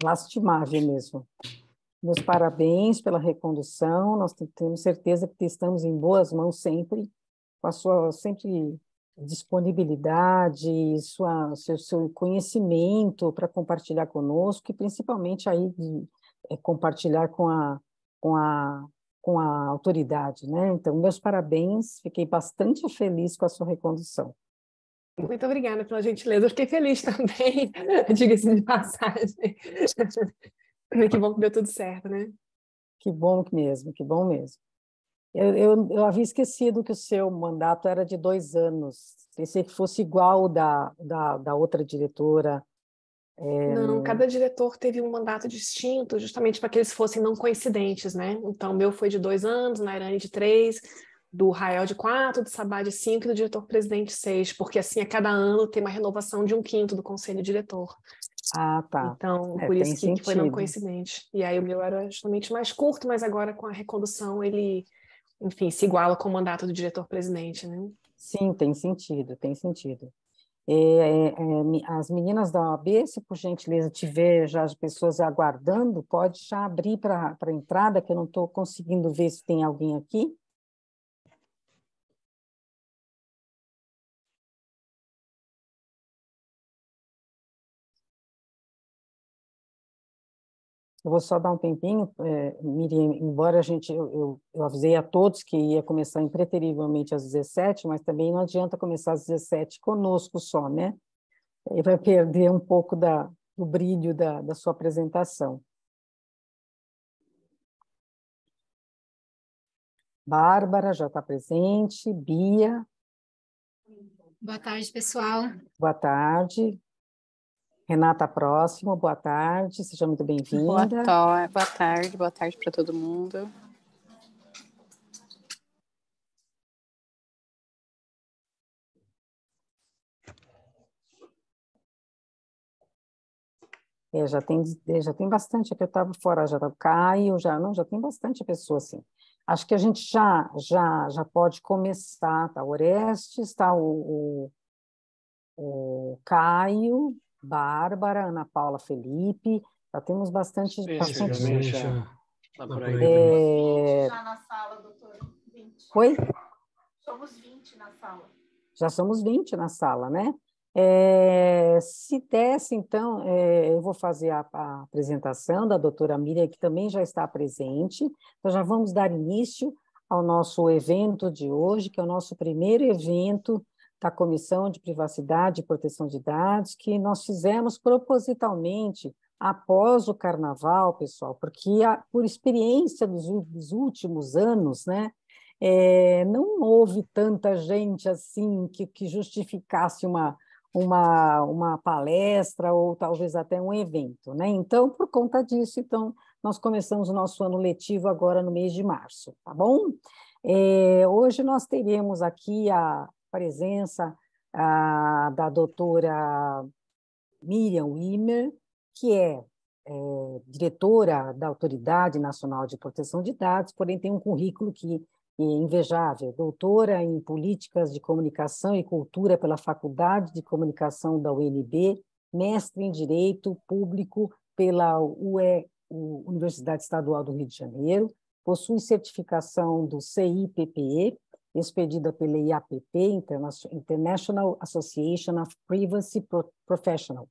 lastimável mesmo. Meus parabéns pela recondução, nós temos certeza que estamos em boas mãos sempre, com a sua sempre disponibilidade, seu conhecimento para compartilhar conosco, e principalmente aí compartilhar com a, com a autoridade, né? Então, meus parabéns, fiquei bastante feliz com a sua recondução. Muito obrigada pela gentileza, eu fiquei feliz também, diga-se de passagem. Que bom que deu tudo certo, né? Que bom mesmo, que bom mesmo. Eu havia esquecido que o seu mandato era de 2 anos. Pensei que fosse igual o da outra diretora. Não, cada diretor teve um mandato distinto, justamente para que eles fossem não coincidentes, né? Então, o meu foi de 2 anos, Nairane de 3, do Rael de 4, do Sabá de 5 e do diretor-presidente 6, porque assim, a cada ano tem uma renovação de 1/5 do conselho diretor. Ah, tá. Então, por Tem isso que foi não sentido. coincidente. E aí o meu era justamente mais curto, mas agora com a recondução ele, enfim, se iguala com o mandato do diretor-presidente, né? Sim, tem sentido, tem sentido. As meninas da OAB, se por gentileza tiver já as pessoas aguardando, pode já abrir para a entrada, que eu não estou conseguindo ver se tem alguém aqui. Eu vou só dar um tempinho, Miriam, embora eu avisei a todos que ia começar impreterivelmente às 17, mas também não adianta começar às 17 conosco só, né? Aí vai perder um pouco do brilho da sua apresentação. Bárbara já está presente, Bia. Boa tarde, pessoal. Boa tarde. Renata, próximo, boa tarde, seja muito bem-vinda. Boa tarde para todo mundo. Já tem bastante, aqui eu estava fora, já o Caio, já tem bastante pessoa, assim. Acho que a gente já pode começar, tá? O Orestes, tá? O Caio, Bárbara, Ana Paula, Felipe, já temos bastante. Tá por aí. Já na sala, doutora. 20. Oi? Somos 20 na sala. Já somos 20 na sala, né? Se desse, então, eu vou fazer a apresentação da doutora Miriam, que também já está presente. Então, já vamos dar início ao nosso evento de hoje, que é o nosso primeiro evento da Comissão de Privacidade e Proteção de Dados, que nós fizemos propositalmente após o Carnaval, pessoal, porque por experiência dos últimos anos, né, não houve tanta gente assim que justificasse uma palestra ou talvez até um evento, né? Então, por conta disso, então, nós começamos o nosso ano letivo agora no mês de março, tá bom? Hoje nós teremos aqui a presença da doutora Miriam Wimmer, que é diretora da Autoridade Nacional de Proteção de Dados, porém tem um currículo que é invejável, doutora em Políticas de Comunicação e Cultura pela Faculdade de Comunicação da UNB, mestre em Direito Público pela Universidade Estadual do Rio de Janeiro, possui certificação do CIPPE, expedida pela IAPP, International Association of Privacy Professionals.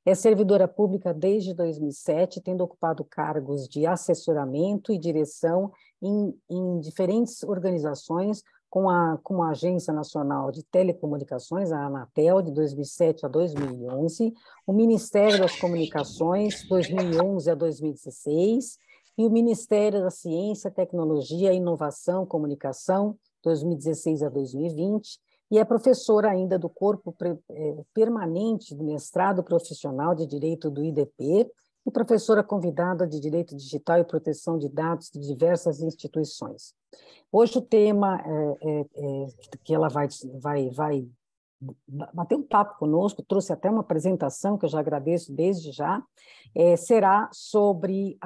É servidora pública desde 2007, tendo ocupado cargos de assessoramento e direção em diferentes organizações, como a Agência Nacional de Telecomunicações, a Anatel, de 2007 a 2011, o Ministério das Comunicações, 2011 a 2016, e o Ministério da Ciência, Tecnologia, Inovação, Comunicação, 2016 a 2020, e é professora ainda do corpo permanente do mestrado profissional de Direito do IDP e professora convidada de Direito Digital e Proteção de Dados de diversas instituições. Hoje o tema que ela vai bater um papo conosco, trouxe até uma apresentação, que eu já agradeço desde já, será sobre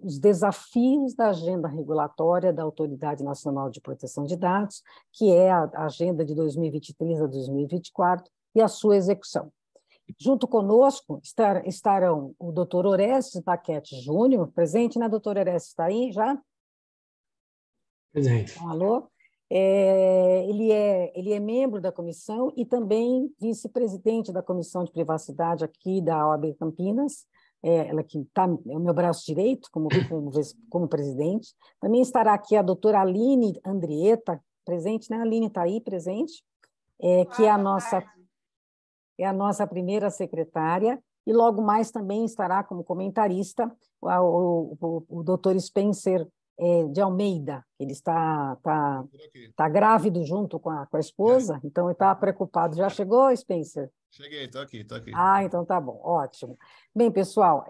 os desafios da agenda regulatória da Autoridade Nacional de Proteção de Dados, que é a agenda de 2023 a 2024, e a sua execução. Junto conosco estarão o doutor Orestes Baquete Júnior, presente, né, doutor Orestes? Está aí já? Presente. Alô? Ele é membro da comissão e também vice-presidente da Comissão de Privacidade aqui da OAB Campinas, ela que está é o meu braço direito como presidente. Também estará aqui a doutora Aline Andrieta, presente, né? A Aline está aí, presente, que é a nossa primeira secretária, e logo mais também estará como comentarista o doutor Spencer de Almeida. Ele está grávido junto com a esposa, então ele está preocupado. Já chegou, Spencer? Cheguei, estou aqui. Então tá bom, ótimo. Bem, pessoal,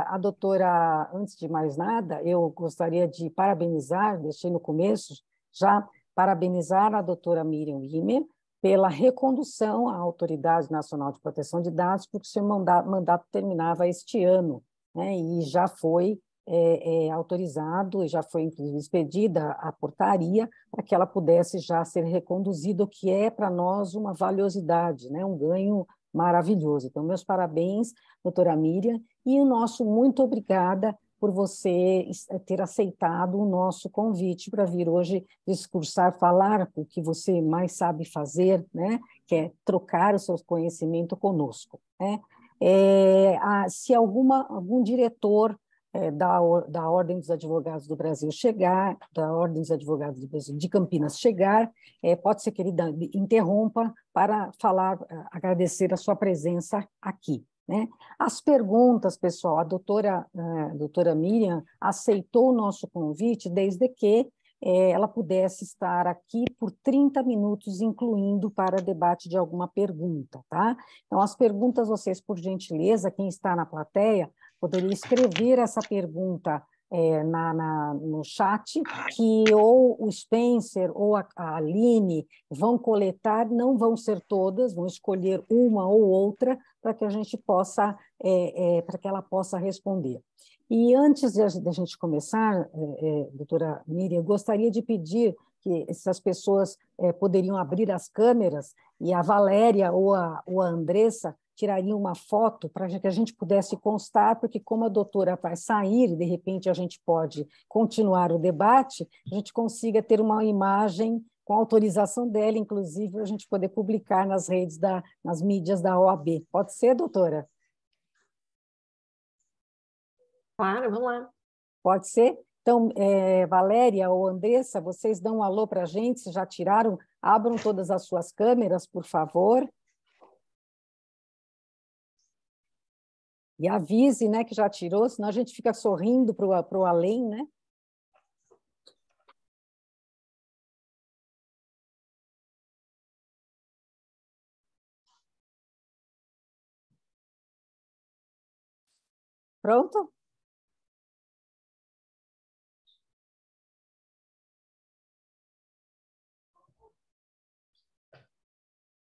a doutora, antes de mais nada, eu gostaria de parabenizar, deixei no começo, já parabenizar a doutora Miriam Wimmer pela recondução à Autoridade Nacional de Proteção de Dados, porque o seu mandato terminava este ano, né, e já foi autorizado, e já foi, inclusive, expedida a portaria para que ela pudesse já ser reconduzida, o que é para nós uma valiosidade, né, um ganho maravilhoso. Então, meus parabéns, doutora Miriam, e o nosso muito obrigada por você ter aceitado o nosso convite para vir hoje discursar, falar o que você mais sabe fazer, né, que é trocar o seu conhecimento conosco, né? Se algum diretor da Ordem dos Advogados do Brasil chegar, da Ordem dos Advogados do Brasil de Campinas chegar, pode ser que ele interrompa para agradecer a sua presença aqui, né? As perguntas, pessoal, a doutora Miriam aceitou o nosso convite desde que ela pudesse estar aqui por 30 minutos, incluindo para debate de alguma pergunta, tá? Então, as perguntas, vocês, por gentileza, quem está na plateia, poderia escrever essa pergunta no chat, que ou o Spencer ou a Aline vão coletar, não vão ser todas, vão escolher uma ou outra para que a gente possa, para que ela possa responder. E antes de a gente começar, doutora Miriam, eu gostaria de pedir que essas pessoas poderiam abrir as câmeras e a Valéria ou a Andressa tirariam uma foto para que a gente pudesse constar, porque como a doutora vai sair e, de repente, a gente pode continuar o debate, a gente consiga ter uma imagem com autorização dela, inclusive, para a gente poder publicar nas redes, nas mídias da OAB. Pode ser, doutora? Claro, vamos lá. Pode ser? Então, Valéria ou Andressa, vocês dão um alô para a gente, se já tiraram, abram todas as suas câmeras, por favor. E avise, né, que já tirou, senão a gente fica sorrindo para o além, né? Pronto?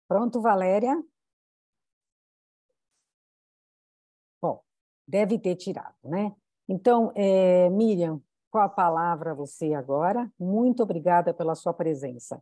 Pronto, Valéria? Bom, deve ter tirado, né? Então, Miriam, qual a palavra a você agora? Muito obrigada pela sua presença.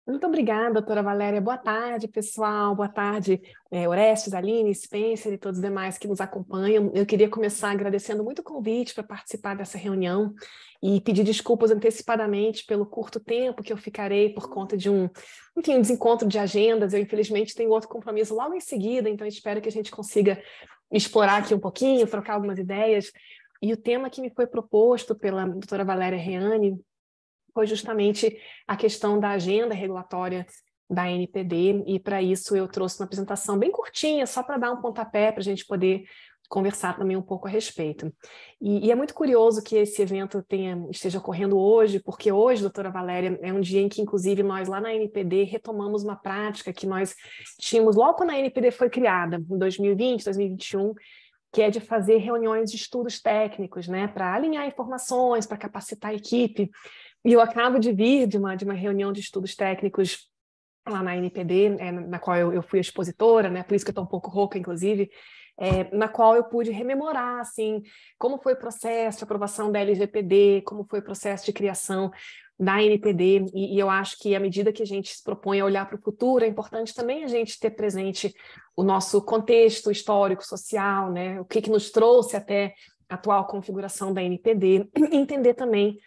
Muito obrigada, doutora Valéria. Boa tarde, pessoal. Boa tarde, Orestes, Aline, Spencer e todos os demais que nos acompanham. Eu queria começar agradecendo muito o convite para participar dessa reunião e pedir desculpas antecipadamente pelo curto tempo que eu ficarei por conta de um desencontro de agendas. Eu, infelizmente, tenho outro compromisso logo em seguida, então espero que a gente consiga explorar aqui um pouquinho, trocar algumas ideias. E o tema que me foi proposto pela doutora Valéria Reane foi justamente a questão da agenda regulatória da ANPD, e para isso eu trouxe uma apresentação bem curtinha, só para dar um pontapé para a gente poder conversar também um pouco a respeito. E é muito curioso que esse evento esteja ocorrendo hoje, porque hoje, doutora Valéria, é um dia em que, inclusive, nós lá na ANPD retomamos uma prática que nós tínhamos logo quando a ANPD foi criada, em 2020, 2021, que é de fazer reuniões de estudos técnicos, né, para alinhar informações, para capacitar a equipe. E eu acabo de vir de uma reunião de estudos técnicos lá na ANPD, na qual eu fui expositora, né, por isso que eu estou um pouco rouca, inclusive, na qual eu pude rememorar, assim, como foi o processo de aprovação da LGPD, como foi o processo de criação da NPD, e eu acho que à medida que a gente se propõe a olhar para o futuro, é importante também a gente ter presente o nosso contexto histórico, social, né? O que nos trouxe até a atual configuração da NPD, entender também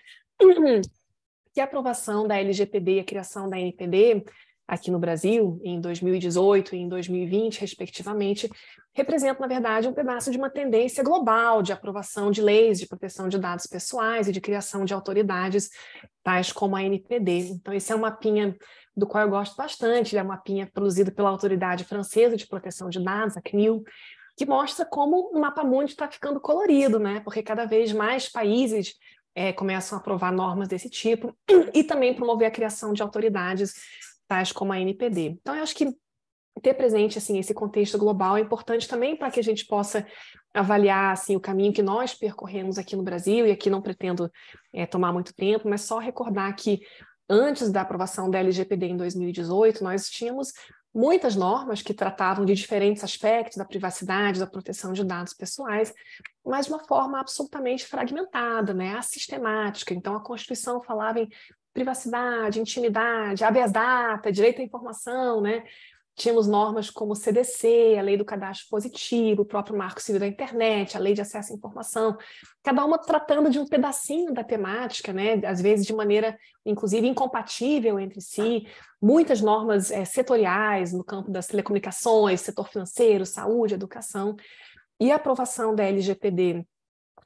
que a aprovação da LGPD e a criação da NPD aqui no Brasil, em 2018 e em 2020, respectivamente, representa, na verdade, um pedaço de uma tendência global de aprovação de leis de proteção de dados pessoais e de criação de autoridades, tais como a NPD. Então, esse é um mapinha do qual eu gosto bastante, ele é um mapinha produzido pela Autoridade Francesa de Proteção de Dados, a CNIL, que mostra como o mapa mundi está ficando colorido, né? Porque cada vez mais países começam a aprovar normas desse tipo e também promover a criação de autoridades tais como a NPD. Então, eu acho que ter presente assim, esse contexto global é importante também para que a gente possa avaliar assim, o caminho que nós percorremos aqui no Brasil, e aqui não pretendo tomar muito tempo, mas só recordar que antes da aprovação da LGPD em 2018, nós tínhamos muitas normas que tratavam de diferentes aspectos da privacidade, da proteção de dados pessoais, mas de uma forma absolutamente fragmentada, né, assistemática. Então, a Constituição falava em privacidade, intimidade, habeas data, direito à informação, né? Tínhamos normas como o CDC, a Lei do Cadastro Positivo, o próprio Marco Civil da Internet, a Lei de Acesso à Informação, cada uma tratando de um pedacinho da temática, né? Às vezes de maneira, inclusive, incompatível entre si, muitas normas setoriais no campo das telecomunicações, setor financeiro, saúde, educação, e a aprovação da LGPD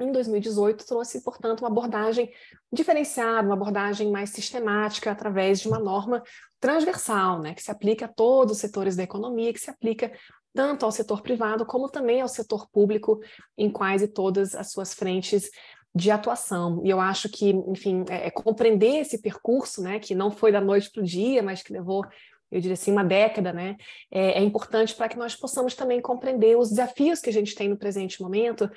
em 2018 trouxe, portanto, uma abordagem diferenciada, uma abordagem mais sistemática através de uma norma transversal, né, que se aplica a todos os setores da economia, que se aplica tanto ao setor privado como também ao setor público em quase todas as suas frentes de atuação. E eu acho que, enfim, compreender esse percurso, né, que não foi da noite para o dia, mas que levou, eu diria assim, uma década, né? É importante para que nós possamos também compreender os desafios que a gente tem no presente momento,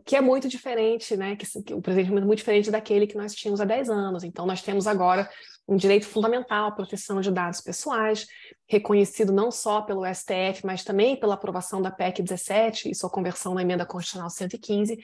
que é muito diferente, né? Que o presente momento é muito diferente daquele que nós tínhamos há 10 anos. Então, nós temos agora um direito fundamental à proteção de dados pessoais, reconhecido não só pelo STF, mas também pela aprovação da PEC 17 e sua conversão na Emenda Constitucional 115,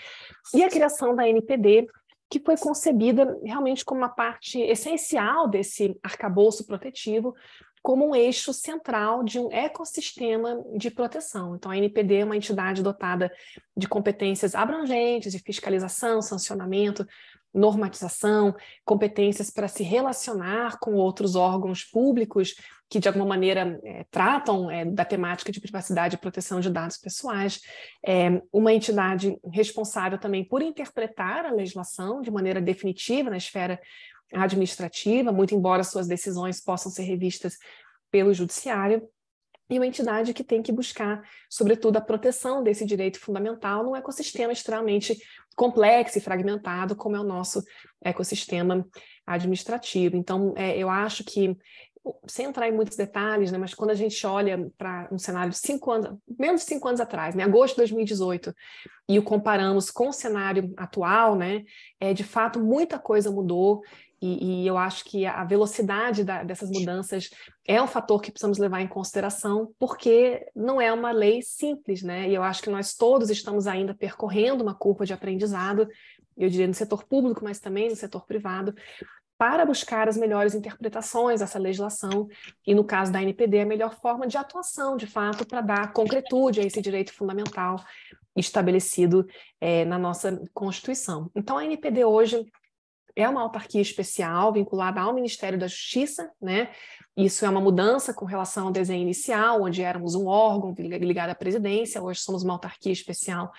e a criação da NPD, que foi concebida realmente como uma parte essencial desse arcabouço protetivo, como um eixo central de um ecossistema de proteção. Então, a NPD é uma entidade dotada de competências abrangentes de fiscalização, sancionamento, normatização, competências para se relacionar com outros órgãos públicos que, de alguma maneira, tratam da temática de privacidade e proteção de dados pessoais. Uma entidade responsável também por interpretar a legislação de maneira definitiva na esfera administrativa, muito embora suas decisões possam ser revistas pelo judiciário, e uma entidade que tem que buscar, sobretudo, a proteção desse direito fundamental num ecossistema extremamente complexo e fragmentado, como é o nosso ecossistema administrativo. Então, eu acho que, sem entrar em muitos detalhes, né, mas quando a gente olha para um cenário de 5 anos, menos de 5 anos atrás, né, agosto de 2018, e o comparamos com o cenário atual, né, de fato, muita coisa mudou, e eu acho que a velocidade dessas mudanças é um fator que precisamos levar em consideração, porque não é uma lei simples, né? E eu acho que nós todos estamos ainda percorrendo uma curva de aprendizado, eu diria no setor público, mas também no setor privado, para buscar as melhores interpretações dessa legislação, e no caso da NPD, a melhor forma de atuação, de fato, para dar concretude a esse direito fundamental estabelecido na nossa Constituição. Então, a NPD hoje é uma autarquia especial vinculada ao Ministério da Justiça, né? Isso é uma mudança com relação ao desenho inicial, onde éramos um órgão ligado à presidência, hoje somos uma autarquia especial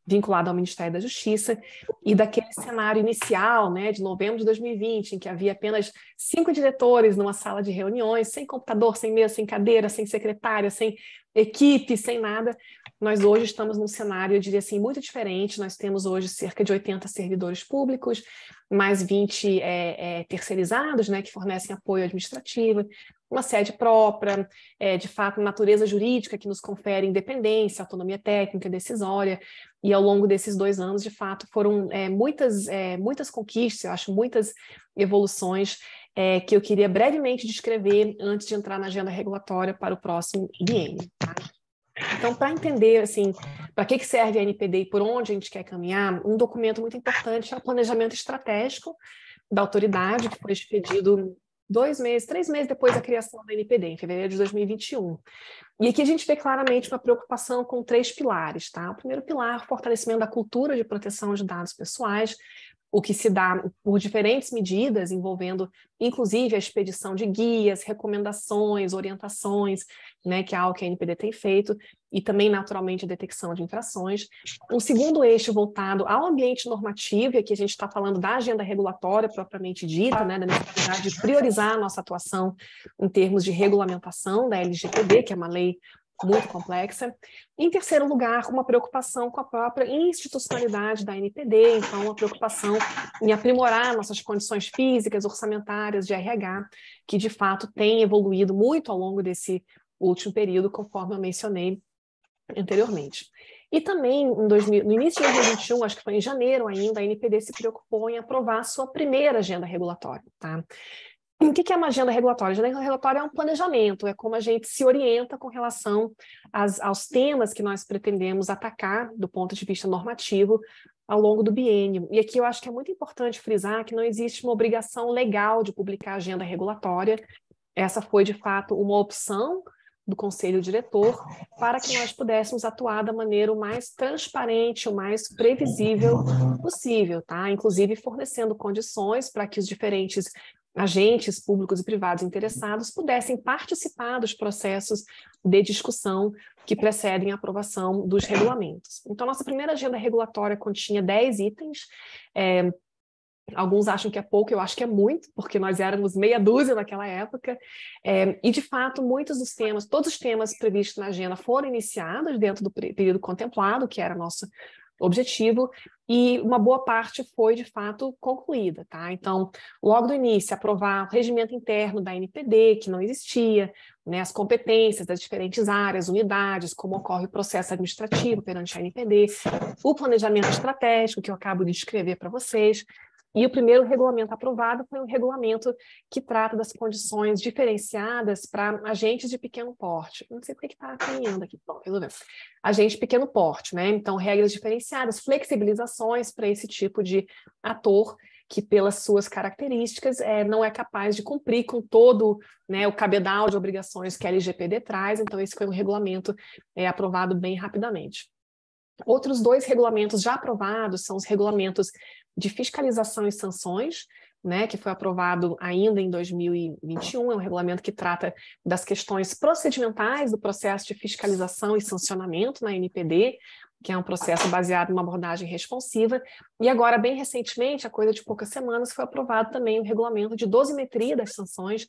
vinculada ao Ministério da Justiça, e daquele cenário inicial, né, de novembro de 2020, em que havia apenas 5 diretores numa sala de reuniões, sem computador, sem mesa, sem cadeira, sem secretária, sem equipe, sem nada. Nós hoje estamos num cenário, eu diria assim, muito diferente. Nós temos hoje cerca de 80 servidores públicos, mais 20 terceirizados, né, que fornecem apoio administrativo, uma sede própria, de fato, natureza jurídica que nos confere independência, autonomia técnica, decisória, e ao longo desses 2 anos, de fato, foram muitas conquistas, eu acho, muitas evoluções que eu queria brevemente descrever antes de entrar na agenda regulatória para o próximo biênio. Tá? Então, para entender, assim, para que serve a NPD e por onde a gente quer caminhar, um documento muito importante é o planejamento estratégico, da autoridade, que foi expedido 3 meses depois da criação da NPD, em fevereiro de 2021. E aqui a gente vê claramente uma preocupação com 3 pilares, tá? O primeiro pilar, o fortalecimento da cultura de proteção de dados pessoais, o que se dá por diferentes medidas, envolvendo, inclusive, a expedição de guias, recomendações, orientações, né, que é algo que a NPD tem feito, e também, naturalmente, a detecção de infrações. Um segundo eixo voltado ao ambiente normativo, e aqui a gente está falando da agenda regulatória propriamente dita, né, da necessidade de priorizar a nossa atuação em termos de regulamentação da LGPD, que é uma lei muito complexa. Em terceiro lugar, uma preocupação com a própria institucionalidade da NPD, então uma preocupação em aprimorar nossas condições físicas, orçamentárias, de RH, que de fato tem evoluído muito ao longo desse último período, conforme eu mencionei anteriormente. E também, no início de 2021, acho que foi em janeiro ainda, a NPD se preocupou em aprovar a sua primeira agenda regulatória, tá? O que é uma agenda regulatória? A agenda regulatória é um planejamento, é como a gente se orienta com relação aos temas que nós pretendemos atacar do ponto de vista normativo ao longo do biênio. E aqui eu acho que é muito importante frisar que não existe uma obrigação legal de publicar agenda regulatória. Essa foi, de fato, uma opção do Conselho Diretor para que nós pudéssemos atuar da maneira o mais transparente, o mais previsível possível, tá? Inclusive fornecendo condições para que os diferentes agentes públicos e privados interessados pudessem participar dos processos de discussão que precedem a aprovação dos regulamentos. Então, nossa primeira agenda regulatória continha 10 itens. Alguns acham que é pouco, eu acho que é muito, porque nós éramos meia dúzia naquela época. E, de fato, muitos dos temas, todos os temas previstos na agenda foram iniciados dentro do período contemplado, que era nosso objetivo, e uma boa parte foi, de fato, concluída, tá? Então, logo do início, aprovar o regimento interno da NPD, que não existia, né, as competências das diferentes áreas, unidades, como ocorre o processo administrativo perante a NPD, o planejamento estratégico, que eu acabo de descrever para vocês. E o primeiro regulamento aprovado foi um regulamento que trata das condições diferenciadas para agentes de pequeno porte. Não sei por que está caminhando aqui. Bom, resolveu. Agente de pequeno porte, né? Então, regras diferenciadas, flexibilizações para esse tipo de ator que, pelas suas características, não é capaz de cumprir com todo, né, o cabedal de obrigações que a LGPD traz. Então, esse foi um regulamento aprovado bem rapidamente. Outros 2 regulamentos já aprovados são os regulamentos de fiscalização e sanções, né, que foi aprovado ainda em 2021, é um regulamento que trata das questões procedimentais do processo de fiscalização e sancionamento na NPD, que é um processo baseado em uma abordagem responsiva, e agora, bem recentemente, a coisa de poucas semanas, foi aprovado também o regulamento de dosimetria das sanções,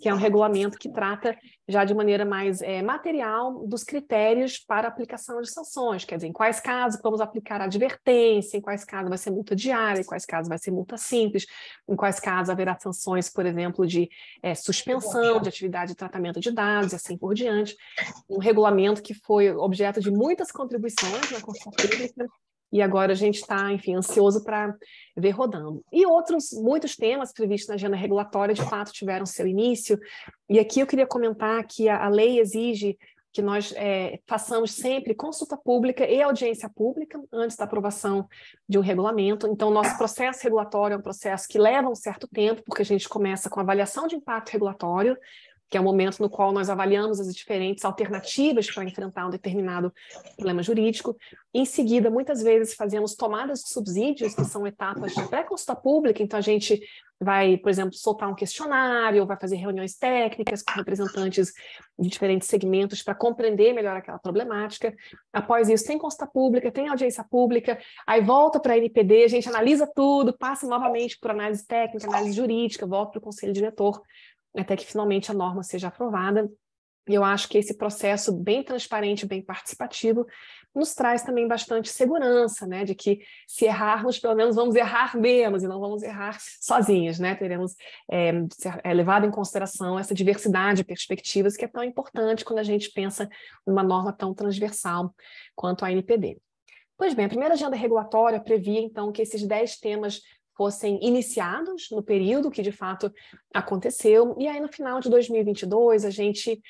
que é um regulamento que trata já de maneira mais material dos critérios para aplicação de sanções, quer dizer, em quais casos vamos aplicar advertência, em quais casos vai ser multa diária, em quais casos vai ser multa simples, em quais casos haverá sanções, por exemplo, de suspensão de atividade de tratamento de dados e assim por diante. Um regulamento que foi objeto de muitas contribuições na Constituição Pública, e agora a gente está, enfim, ansioso para ver rodando. E muitos temas previstos na agenda regulatória, de fato, tiveram seu início, e aqui eu queria comentar que a lei exige que nós façamos sempre consulta pública e audiência pública antes da aprovação de um regulamento. Então, nosso processo regulatório é um processo que leva um certo tempo, porque a gente começa com avaliação de impacto regulatório, que é o momento no qual nós avaliamos as diferentes alternativas para enfrentar um determinado problema jurídico. Em seguida, muitas vezes fazemos tomadas de subsídios, que são etapas de pré-consulta pública, então a gente vai, por exemplo, soltar um questionário, vai fazer reuniões técnicas com representantes de diferentes segmentos para compreender melhor aquela problemática. Após isso, tem consulta pública, tem audiência pública, aí volta para a NPD, a gente analisa tudo, passa novamente por análise técnica, análise jurídica, volta para o Conselho Diretor, até que finalmente a norma seja aprovada. E eu acho que esse processo bem transparente, bem participativo, nos traz também bastante segurança, né, de que se errarmos, pelo menos vamos errar menos e não vamos errar sozinhos, né, teremos levado em consideração essa diversidade de perspectivas que é tão importante quando a gente pensa numa norma tão transversal quanto a NPD. Pois bem, a primeira agenda regulatória previa, então, que esses 10 temas fossem iniciados no período que, de fato, aconteceu. E aí, no final de 2022, a gente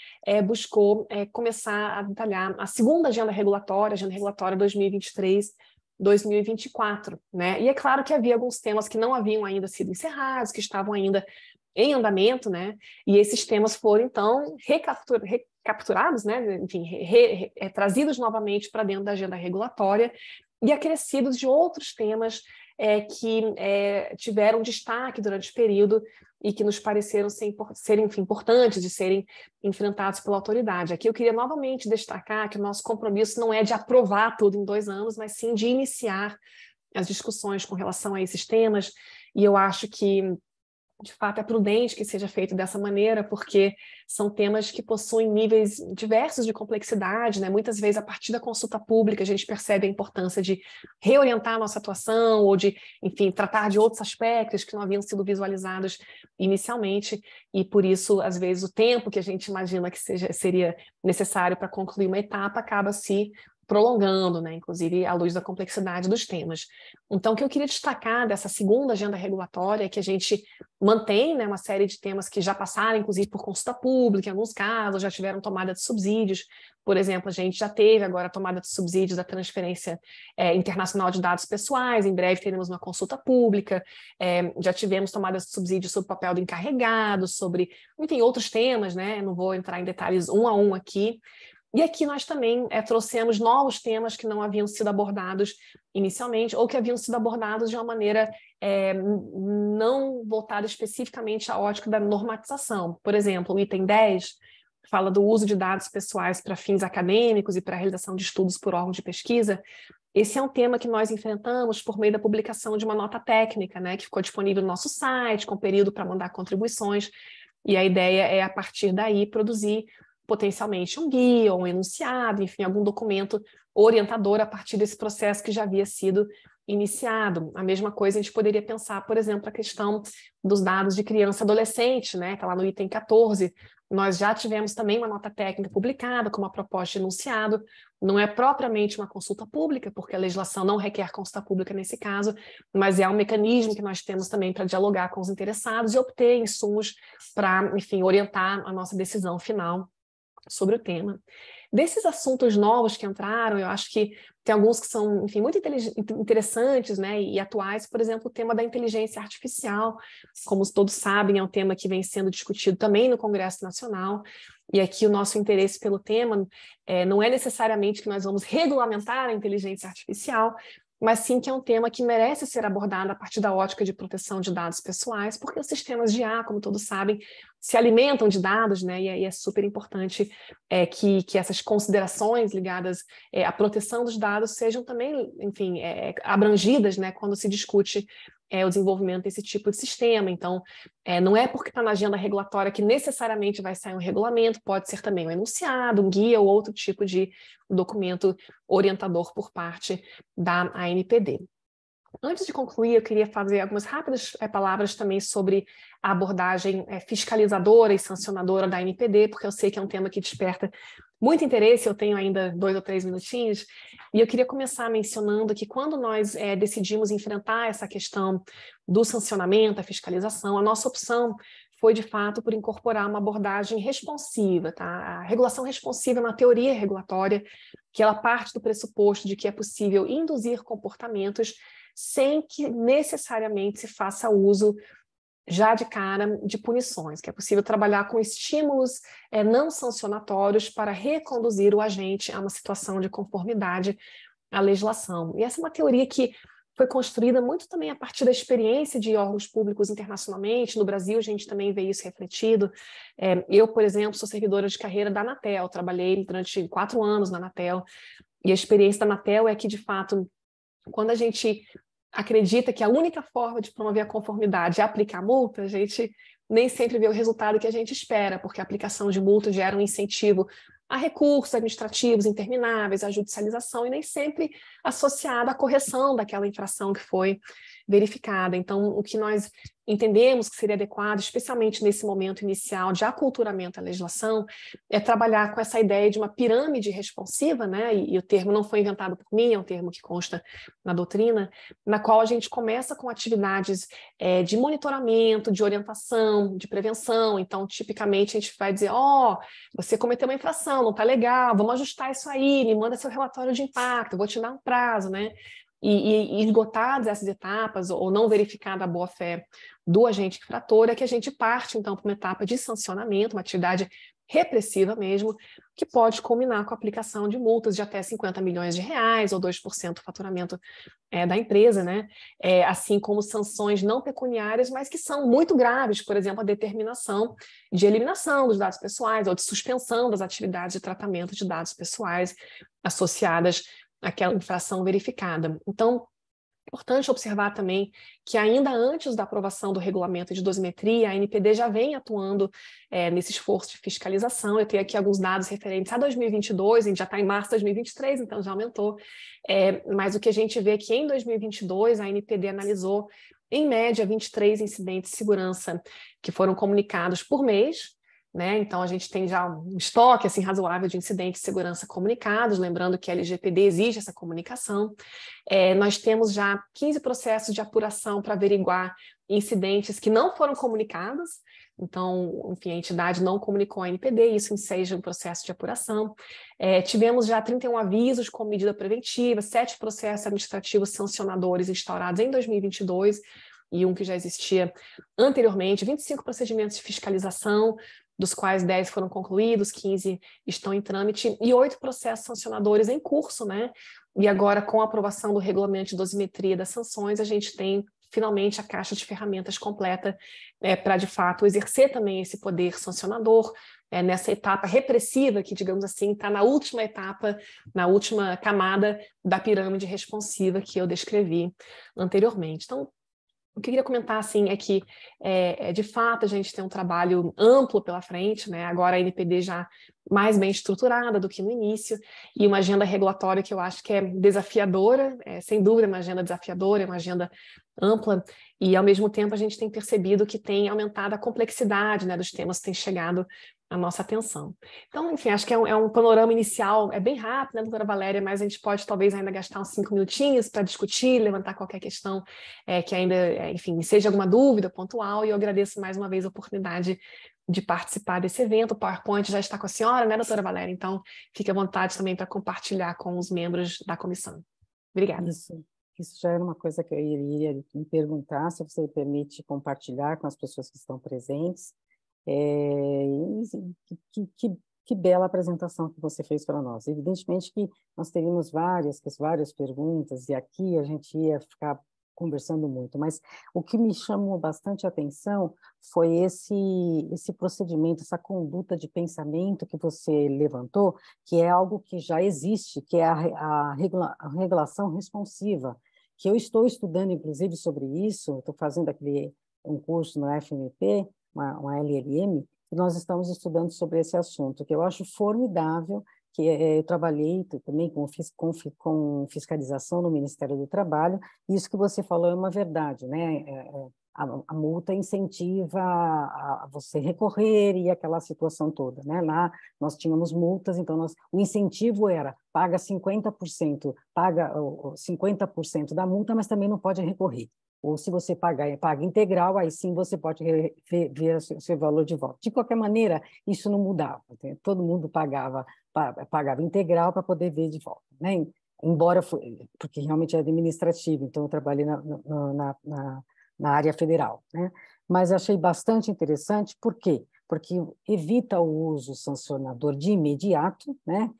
buscou começar a detalhar a segunda agenda regulatória 2023, 2024, né? E é claro que havia alguns temas que não haviam ainda sido encerrados, que estavam ainda em andamento, né? E esses temas foram, então, recapturados, né? Enfim, trazidos novamente para dentro da agenda regulatória e acrescidos de outros temas que tiveram destaque durante o período e que nos pareceram serem enfim, importantes de serem enfrentados pela autoridade. Aqui eu queria novamente destacar que o nosso compromisso não é de aprovar tudo em 2 anos, mas sim de iniciar as discussões com relação a esses temas, e eu acho que de fato, é prudente que seja feito dessa maneira, porque são temas que possuem níveis diversos de complexidade, né? Muitas vezes, a partir da consulta pública, a gente percebe a importância de reorientar a nossa atuação ou de, enfim, tratar de outros aspectos que não haviam sido visualizados inicialmente, e por isso, às vezes, o tempo que a gente imagina que seria necessário para concluir uma etapa acaba se prolongando, né? Inclusive à luz da complexidade dos temas. Então, o que eu queria destacar dessa segunda agenda regulatória é que a gente mantém, né, uma série de temas que já passaram, inclusive por consulta pública, em alguns casos já tiveram tomada de subsídios. Por exemplo, a gente já teve agora a tomada de subsídios da transferência internacional de dados pessoais, em breve teremos uma consulta pública, já tivemos tomadas de subsídios sobre o papel do encarregado, sobre, enfim, outros temas, né? Não vou entrar em detalhes um a um aqui. E aqui nós também trouxemos novos temas que não haviam sido abordados inicialmente, ou que haviam sido abordados de uma maneira não voltada especificamente à ótica da normatização. Por exemplo, o item 10 fala do uso de dados pessoais para fins acadêmicos e para a realização de estudos por órgãos de pesquisa. Esse é um tema que nós enfrentamos por meio da publicação de uma nota técnica, né, que ficou disponível no nosso site, com período para mandar contribuições, e a ideia é, a partir daí, produzir potencialmente um guia ou um enunciado, enfim, algum documento orientador a partir desse processo que já havia sido iniciado. A mesma coisa a gente poderia pensar, por exemplo, a questão dos dados de criança e adolescente, né? Está lá no item 14. Nós já tivemos também uma nota técnica publicada com uma proposta de enunciado. Não é propriamente uma consulta pública, porque a legislação não requer consulta pública nesse caso, mas é um mecanismo que nós temos também para dialogar com os interessados e obter insumos para, enfim, orientar a nossa decisão final sobre o tema. Desses assuntos novos que entraram, eu acho que tem alguns que são, enfim, muito interessantes, né, e atuais. Por exemplo, o tema da inteligência artificial, como todos sabem, é um tema que vem sendo discutido também no Congresso Nacional, e aqui o nosso interesse pelo tema não é necessariamente que nós vamos regulamentar a inteligência artificial, mas sim que é um tema que merece ser abordado a partir da ótica de proteção de dados pessoais, porque os sistemas de IA, como todos sabem, se alimentam de dados, né? E é super importante que essas considerações ligadas à proteção dos dados sejam também, enfim, abrangidas, né, quando se discute o desenvolvimento desse tipo de sistema. Então, não é porque está na agenda regulatória que necessariamente vai sair um regulamento, pode ser também um enunciado, um guia ou outro tipo de documento orientador por parte da ANPD. Antes de concluir, eu queria fazer algumas rápidas palavras também sobre a abordagem fiscalizadora e sancionadora da ANPD, porque eu sei que é um tema que desperta muito interesse. Eu tenho ainda 2 ou 3 minutinhos, e eu queria começar mencionando que quando nós decidimos enfrentar essa questão do sancionamento, a fiscalização, a nossa opção foi, de fato, por incorporar uma abordagem responsiva, tá? A regulação responsiva é uma teoria regulatória que ela parte do pressuposto de que é possível induzir comportamentos sem que necessariamente se faça uso já de cara de punições, que é possível trabalhar com estímulos não sancionatórios para reconduzir o agente a uma situação de conformidade à legislação. E essa é uma teoria que foi construída muito também a partir da experiência de órgãos públicos internacionalmente. No Brasil, a gente também vê isso refletido. Eu, por exemplo, sou servidora de carreira da Anatel, trabalhei durante 4 anos na Anatel, e a experiência da Anatel é que, de fato, quando a gente acredita que a única forma de promover a conformidade é aplicar multa, a gente nem sempre vê o resultado que a gente espera, porque a aplicação de multa gera um incentivo a recursos administrativos intermináveis, a judicialização, e nem sempre associada à correção daquela infração que foi verificada. Então, o que nós entendemos que seria adequado, especialmente nesse momento inicial de aculturamento à legislação, é trabalhar com essa ideia de uma pirâmide responsiva, né? E o termo não foi inventado por mim, é um termo que consta na doutrina, na qual a gente começa com atividades de monitoramento, de orientação, de prevenção. Então, tipicamente, a gente vai dizer, você cometeu uma infração, não está legal, vamos ajustar isso aí, me manda seu relatório de impacto, eu vou te dar um prazo, né? E esgotadas essas etapas, ou não verificada a boa-fé do agente infrator, é que a gente parte, então, para uma etapa de sancionamento, uma atividade repressiva mesmo, que pode culminar com a aplicação de multas de até 50 milhões de reais, ou 2% do faturamento da empresa, né? Assim como sanções não pecuniárias, mas que são muito graves, por exemplo, a determinação de eliminação dos dados pessoais, ou de suspensão das atividades de tratamento de dados pessoais associadas àquela infração verificada. Então, importante observar também que ainda antes da aprovação do regulamento de dosimetria, a ANPD já vem atuando nesse esforço de fiscalização. Eu tenho aqui alguns dados referentes a 2022, a gente já está em março de 2023, então já aumentou. Mas o que a gente vê é que em 2022 a ANPD analisou, em média, 23 incidentes de segurança que foram comunicados por mês, né? Então, a gente tem já um estoque assim, razoável de incidentes de segurança comunicados, lembrando que a LGPD exige essa comunicação. Nós temos já 15 processos de apuração para averiguar incidentes que não foram comunicados, então, enfim, a entidade não comunicou a ANPD, isso enseja um processo de apuração. Tivemos já 31 avisos com medida preventiva, 7 processos administrativos sancionadores instaurados em 2022, e um que já existia anteriormente, 25 procedimentos de fiscalização, dos quais 10 foram concluídos, 15 estão em trâmite, e 8 processos sancionadores em curso, né? E agora, com a aprovação do regulamento de dosimetria das sanções, a gente tem, finalmente, a caixa de ferramentas completa para, de fato, exercer também esse poder sancionador, nessa etapa repressiva, que, digamos assim, está na última etapa, na última camada da pirâmide responsiva que eu descrevi anteriormente. Então, o que eu queria comentar, assim, é que, de fato, a gente tem um trabalho amplo pela frente, né? Agora a ANPD já mais bem estruturada do que no início, e uma agenda regulatória que eu acho que é desafiadora, sem dúvida, uma agenda desafiadora, é uma agenda ampla, e, ao mesmo tempo, a gente tem percebido que tem aumentado a complexidade, né, dos temas que têm chegado à nossa atenção. Então, enfim, acho que é um panorama inicial, é bem rápido, né, doutora Valéria, mas a gente pode, talvez, ainda gastar uns 5 minutinhos para discutir, levantar qualquer questão que ainda, enfim, seja alguma dúvida pontual, e eu agradeço mais uma vez a oportunidade de participar desse evento. O PowerPoint já está com a senhora, né, doutora Valéria? Então, fique à vontade também para compartilhar com os membros da comissão. Obrigada. Isso já era uma coisa que eu iria me perguntar, se você permite compartilhar com as pessoas que estão presentes. Que bela apresentação que você fez para nós. Evidentemente que nós teríamos várias perguntas, e aqui a gente ia ficar conversando muito, mas o que me chamou bastante a atenção foi esse procedimento, essa conduta de pensamento que você levantou, que é algo que já existe, que é a regulação responsiva, que eu estou estudando, inclusive, sobre isso. Estou fazendo um curso no FMP, uma LLM, e nós estamos estudando sobre esse assunto, que eu acho formidável, que eu trabalhei também com fiscalização no Ministério do Trabalho, e isso que você falou é uma verdade, né? A multa incentiva a você recorrer e aquela situação toda, né? Lá nós tínhamos multas, então o incentivo era paga 50%, paga 50% da multa, mas também não pode recorrer. Ou se você paga integral, aí sim você pode ver o seu valor de volta. De qualquer maneira, isso não mudava. Todo mundo pagava integral para poder ver de volta, né? Embora, porque realmente é administrativo, então eu trabalhei na área federal, né? Mas achei bastante interessante, por quê? Porque evita o uso sancionador de imediato, né?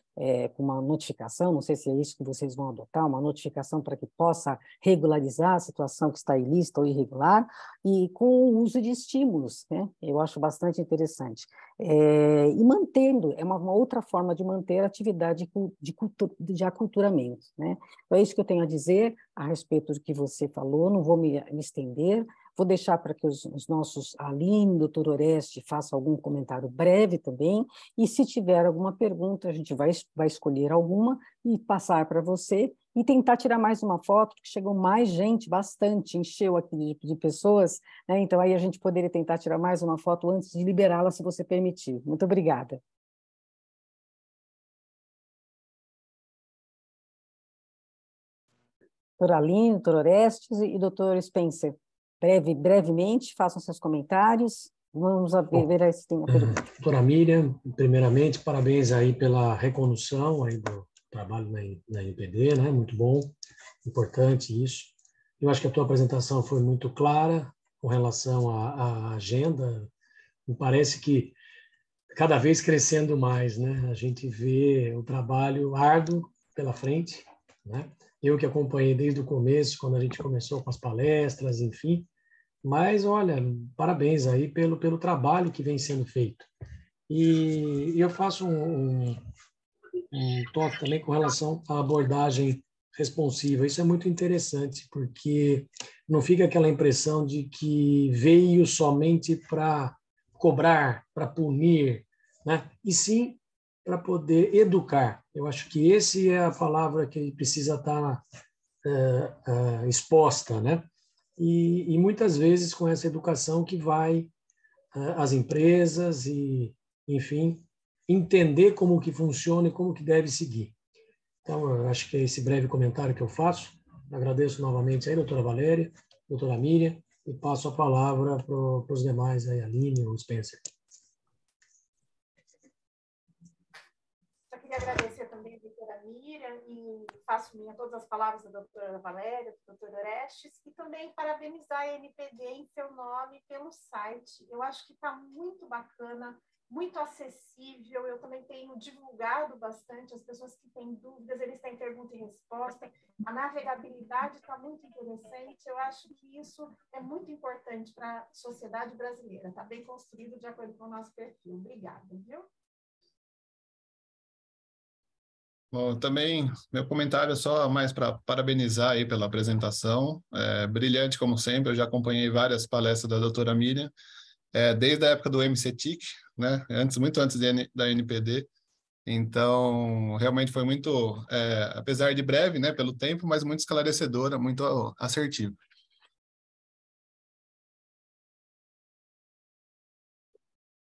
Com uma notificação, não sei se é isso que vocês vão adotar, uma notificação para que possa regularizar a situação que está ilícita ou irregular, e com o uso de estímulos, né? Eu acho bastante interessante. E mantendo, é uma outra forma de manter a atividade de aculturamento, né? Então, é isso que eu tenho a dizer a respeito do que você falou, não vou me estender. Vou deixar para que os nossos Aline, doutor Oreste, façam algum comentário breve também, e se tiver alguma pergunta, a gente vai escolher alguma e passar para você, e tentar tirar mais uma foto, porque chegou mais gente, bastante, encheu aqui de pessoas, né? Então aí a gente poderia tentar tirar mais uma foto antes de liberá-la, se você permitir. Muito obrigada. Doutora Aline, doutor Orestes e doutor Spencer. Brevemente, façam seus comentários. Vamos ver se tem uma pergunta. Doutora Miriam, primeiramente, parabéns aí pela recondução aí trabalho na NPD, né? Muito bom, importante isso. Eu acho que a tua apresentação foi muito clara com relação à agenda. Me parece que cada vez crescendo mais, né? A gente vê o trabalho árduo pela frente, né? Eu que acompanhei desde o começo, quando a gente começou com as palestras, enfim. Mas, olha, parabéns aí pelo trabalho que vem sendo feito. E eu faço um toque também com relação à abordagem responsiva. Isso é muito interessante, porque não fica aquela impressão de que veio somente para cobrar, para punir, né? E sim para poder educar. Eu acho que essa é a palavra que precisa estar exposta, né? E muitas vezes com essa educação que vai as empresas e, enfim, entender como que funciona e como que deve seguir. Então, eu acho que é esse breve comentário que eu faço. Agradeço novamente aí, doutora Valéria, doutora Miriam, e passo a palavra para os demais, aí, a Aline ou o Spencer. Só queria agradecer também a doutora Miriam e faço minha todas as palavras da doutora Valéria, do doutor Orestes, e também parabenizar a NPD em seu nome pelo site. Eu acho que está muito bacana, muito acessível. Eu também tenho divulgado bastante, as pessoas que têm dúvidas, eles têm pergunta e resposta. A navegabilidade está muito interessante. Eu acho que isso é muito importante para a sociedade brasileira. Está bem construído de acordo com o nosso perfil. Obrigada, viu? Bom, também, meu comentário é só mais para parabenizar aí pela apresentação. Brilhante, como sempre, eu já acompanhei várias palestras da doutora Miriam, desde a época do MCTIC, né? Muito antes da NPD. Então, realmente foi muito, apesar de breve, né, pelo tempo, mas muito esclarecedora, muito assertiva.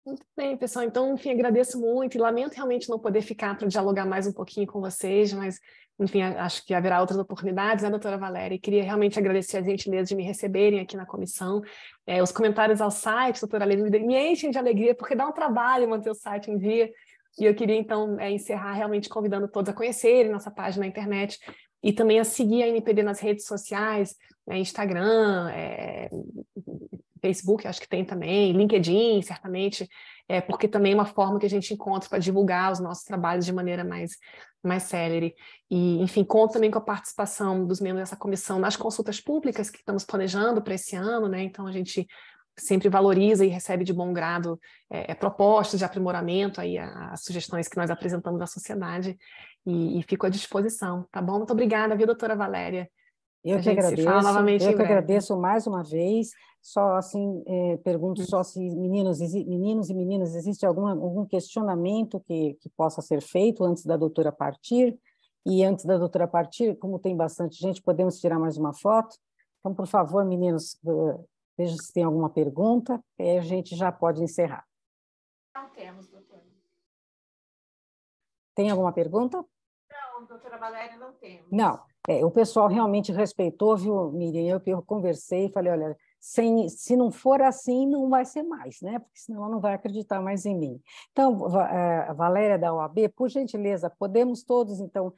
Muito bem, pessoal. Então, enfim, agradeço muito e lamento realmente não poder ficar para dialogar mais um pouquinho com vocês, mas, enfim, acho que haverá outras oportunidades, né, doutora Valéria? E queria realmente agradecer a gentileza de me receberem aqui na comissão. Os comentários ao site, doutora Aline, me enchem de alegria, porque dá um trabalho manter o site em dia. E eu queria, então, encerrar realmente convidando todos a conhecerem nossa página na internet e também a seguir a NPD nas redes sociais, né, Instagram, Facebook, acho que tem também, LinkedIn, certamente, porque também é uma forma que a gente encontra para divulgar os nossos trabalhos de maneira mais célere. E, enfim, conto também com a participação dos membros dessa comissão nas consultas públicas que estamos planejando para esse ano, né? Então, a gente sempre valoriza e recebe de bom grado propostas de aprimoramento, aí, as sugestões que nós apresentamos à sociedade, e fico à disposição, tá bom? Muito obrigada, viu, doutora Valéria? Eu que agradeço, se fala novamente eu em que breve. agradeço mais uma vez. Só assim, pergunto só se meninos e meninas, existe algum questionamento que possa ser feito antes da doutora partir? E antes da doutora partir, como tem bastante gente, podemos tirar mais uma foto? Então, por favor, meninos, veja se tem alguma pergunta, e aí a gente já pode encerrar. Não temos, doutora. Tem alguma pergunta? Não, doutora Valéria, não temos. Não, o pessoal realmente respeitou, viu, Miriam? Eu conversei e falei, olha, se não for assim, não vai ser mais, né? Porque senão ela não vai acreditar mais em mim. Então, Valéria da OAB, por gentileza, podemos todos, então,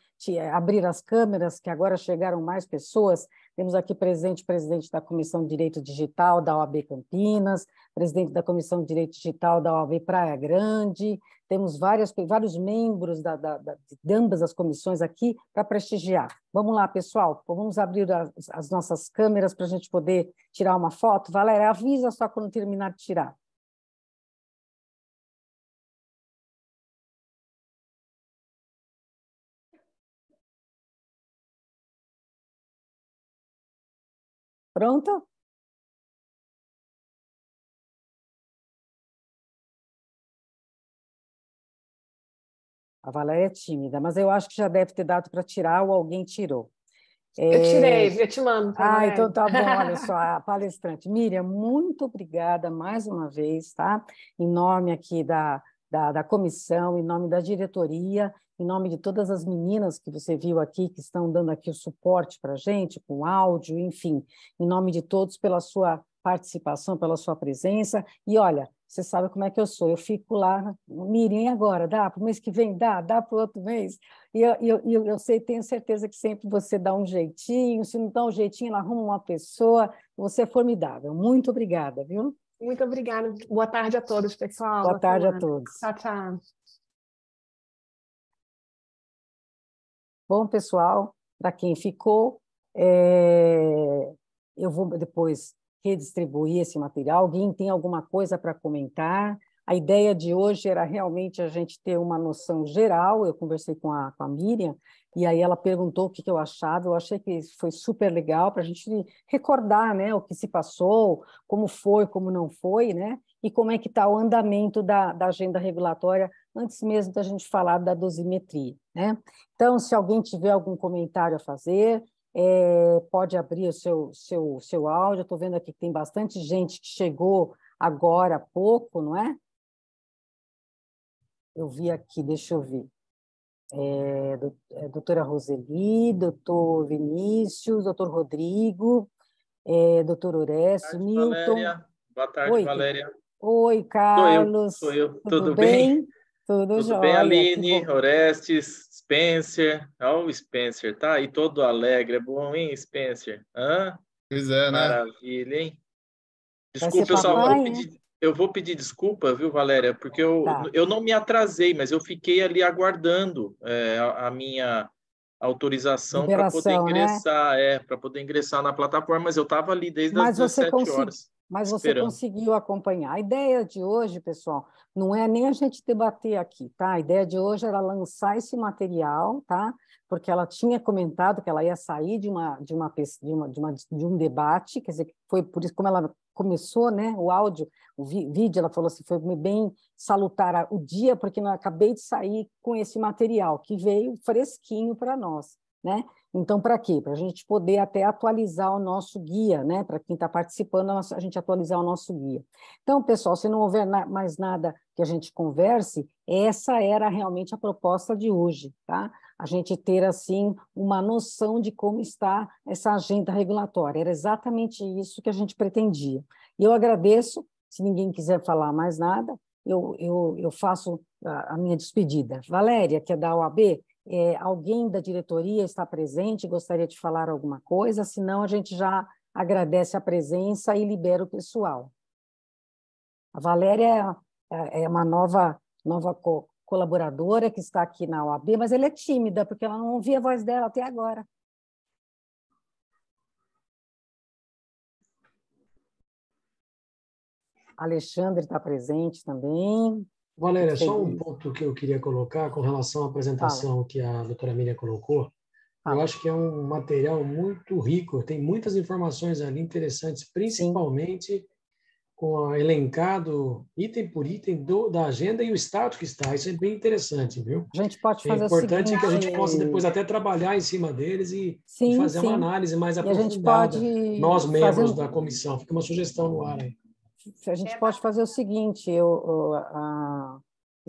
abrir as câmeras, que agora chegaram mais pessoas. Temos aqui presidente da Comissão de Direito Digital da OAB Campinas, presidente da Comissão de Direito Digital da OAB Praia Grande, temos vários membros de ambas as comissões aqui para prestigiar. Vamos lá, pessoal, vamos abrir as nossas câmeras para a gente poder tirar uma foto. Valéria, avisa só quando terminar de tirar. Pronto? A Valéria é tímida, mas eu acho que já deve ter dado para tirar ou alguém tirou. Eu tirei, eu te mando. Então tá bom, olha só, a palestrante. Miriam, muito obrigada mais uma vez, tá? Em nome aqui da comissão, em nome da diretoria, em nome de todas as meninas que você viu aqui, que estão dando aqui o suporte para a gente, com áudio, enfim, em nome de todos pela sua participação, pela sua presença. E olha, você sabe como é que eu sou. Eu fico lá, Miriam, e agora? Dá para o mês que vem? Dá para o outro mês? E eu sei, tenho certeza que sempre você dá um jeitinho. Se não dá um jeitinho, ela arruma uma pessoa. Você é formidável. Muito obrigada, viu? Muito obrigada. Boa tarde a todos, pessoal. Boa tarde a todos. Tchau, tchau. Bom, pessoal, para quem ficou, eu vou depois redistribuir esse material. Alguém tem alguma coisa para comentar? A ideia de hoje era realmente a gente ter uma noção geral. Eu conversei com a Miriam, e aí ela perguntou o que eu achava. Eu achei que foi super legal para a gente recordar, né, o que se passou, como foi, como não foi, né, e como é que está o andamento da agenda regulatória antes mesmo da gente falar da dosimetria, né? Então, se alguém tiver algum comentário a fazer, pode abrir o seu áudio. Estou vendo aqui que tem bastante gente que chegou agora há pouco, não é? Eu vi aqui, deixa eu ver. Doutora Roseli, doutor Vinícius, doutor Rodrigo, doutor Orestes, Milton. Valéria. Boa tarde, Oi, Valéria. Oi, Carlos. Sou eu. Tudo bem? Tudo Tudo bem, jóia. Aline, Orestes, Spencer. Olha o Spencer, tá aí todo alegre. É bom, hein, Spencer? Hã? Pois é, né? Maravilha, hein? Vai ser Desculpa, eu só papai, vou pedir, eu vou pedir desculpa, viu, Valéria? Porque Tá. eu não me atrasei, mas eu fiquei ali aguardando a minha autorização para poder Liberação, né? ingressar, para poder ingressar na plataforma, mas eu estava ali desde as Mas você 17 horas. Mas você esperando. conseguiu acompanhar. A ideia de hoje, pessoal, não é nem a gente debater aqui, tá? A ideia de hoje era lançar esse material, tá? Porque ela tinha comentado que ela ia sair de um debate, quer dizer, foi por isso como ela começou, né? O áudio, o vídeo, ela falou assim, foi bem salutar o dia, porque eu acabei de sair com esse material que veio fresquinho para nós, né? Então, para quê? Para a gente poder até atualizar o nosso guia, né? Para quem está participando, a gente atualizar o nosso guia. Então, pessoal, se não houver mais nada que a gente converse, essa era realmente a proposta de hoje, tá? A gente ter, assim, uma noção de como está essa agenda regulatória. Era exatamente isso que a gente pretendia. E eu agradeço, se ninguém quiser falar mais nada, eu faço a minha despedida. Valéria, que é da OAB, alguém da diretoria está presente, gostaria de falar alguma coisa? Senão, a gente já agradece a presença e libera o pessoal. A Valéria é uma nova colaboradora que está aqui na OAB, mas ela é tímida, porque ela não ouvia a voz dela até agora. Alexandre está presente também. Valéria, só um ponto que eu queria colocar com relação à apresentação Fala. que a doutora Miriam colocou. Fala. Eu acho que é um material muito rico, tem muitas informações ali interessantes, principalmente com elencado item por item da agenda e o status que está. Isso é bem interessante, viu? A gente pode fazer é importante o seguinte, que a gente possa depois até trabalhar em cima deles e fazer uma análise mais aprofundada. A gente pode nós, membros da comissão. Fica uma sugestão no ar aí. A gente pode fazer o seguinte, a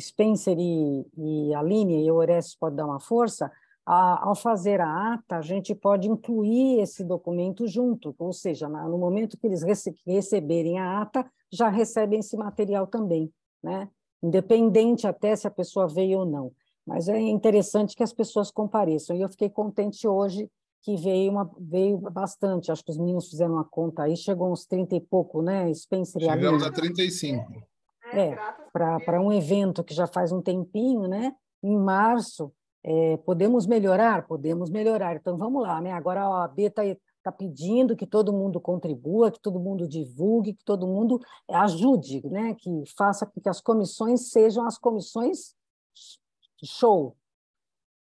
Spencer e a Aline e o Orestes podem dar uma força. Ao fazer a ata, a gente pode incluir esse documento junto, ou seja, no momento que eles receberem a ata, já recebem esse material também, né? Independente até se a pessoa veio ou não. Mas é interessante que as pessoas compareçam. E eu fiquei contente hoje que veio bastante. Acho que os meninos fizeram uma conta aí, chegou uns 30 e pouco, né, Spencer e Aline? Chegamos a 35. Para um evento que já faz um tempinho, né? Em março, podemos melhorar? Podemos melhorar. Então, vamos lá, né? Agora a OAB está pedindo que todo mundo contribua, que todo mundo divulgue, que todo mundo ajude, né? Que faça com que as comissões sejam as comissões show.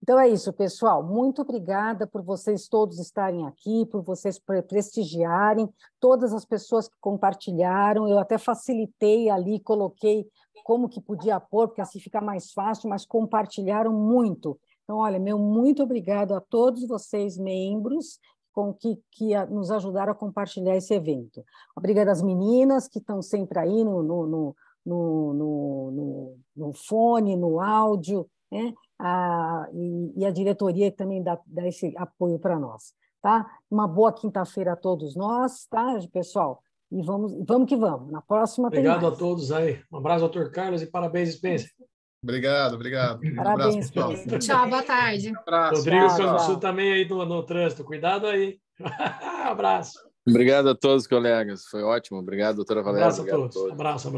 Então é isso, pessoal. Muito obrigada por vocês todos estarem aqui, por vocês prestigiarem, todas as pessoas que compartilharam. Eu até facilitei ali, coloquei como que podia pôr, porque assim fica mais fácil, mas compartilharam muito. Então, olha, meu muito obrigado a todos vocês, membros, que nos ajudaram a compartilhar esse evento. Obrigada às meninas que estão sempre aí no fone, no áudio, né? E a diretoria também dá esse apoio para nós, tá? Uma boa quinta-feira a todos nós, tá, pessoal? E vamos que vamos. Na próxima Obrigado tem mais. a todos aí. Um abraço, doutor Carlos, e parabéns, Spencer. Obrigado. Um abraço, Parabéns, pessoal. Spencer. Tchau, boa tarde. Abraço. Rodrigo Tchau, Canguçu tchau. também aí no trânsito. Cuidado aí. Abraço. Obrigado a todos, colegas. Foi ótimo. Obrigado, doutora Valéria. Abraço a Obrigado todos. Abraço.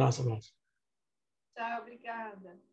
Tchau, obrigada.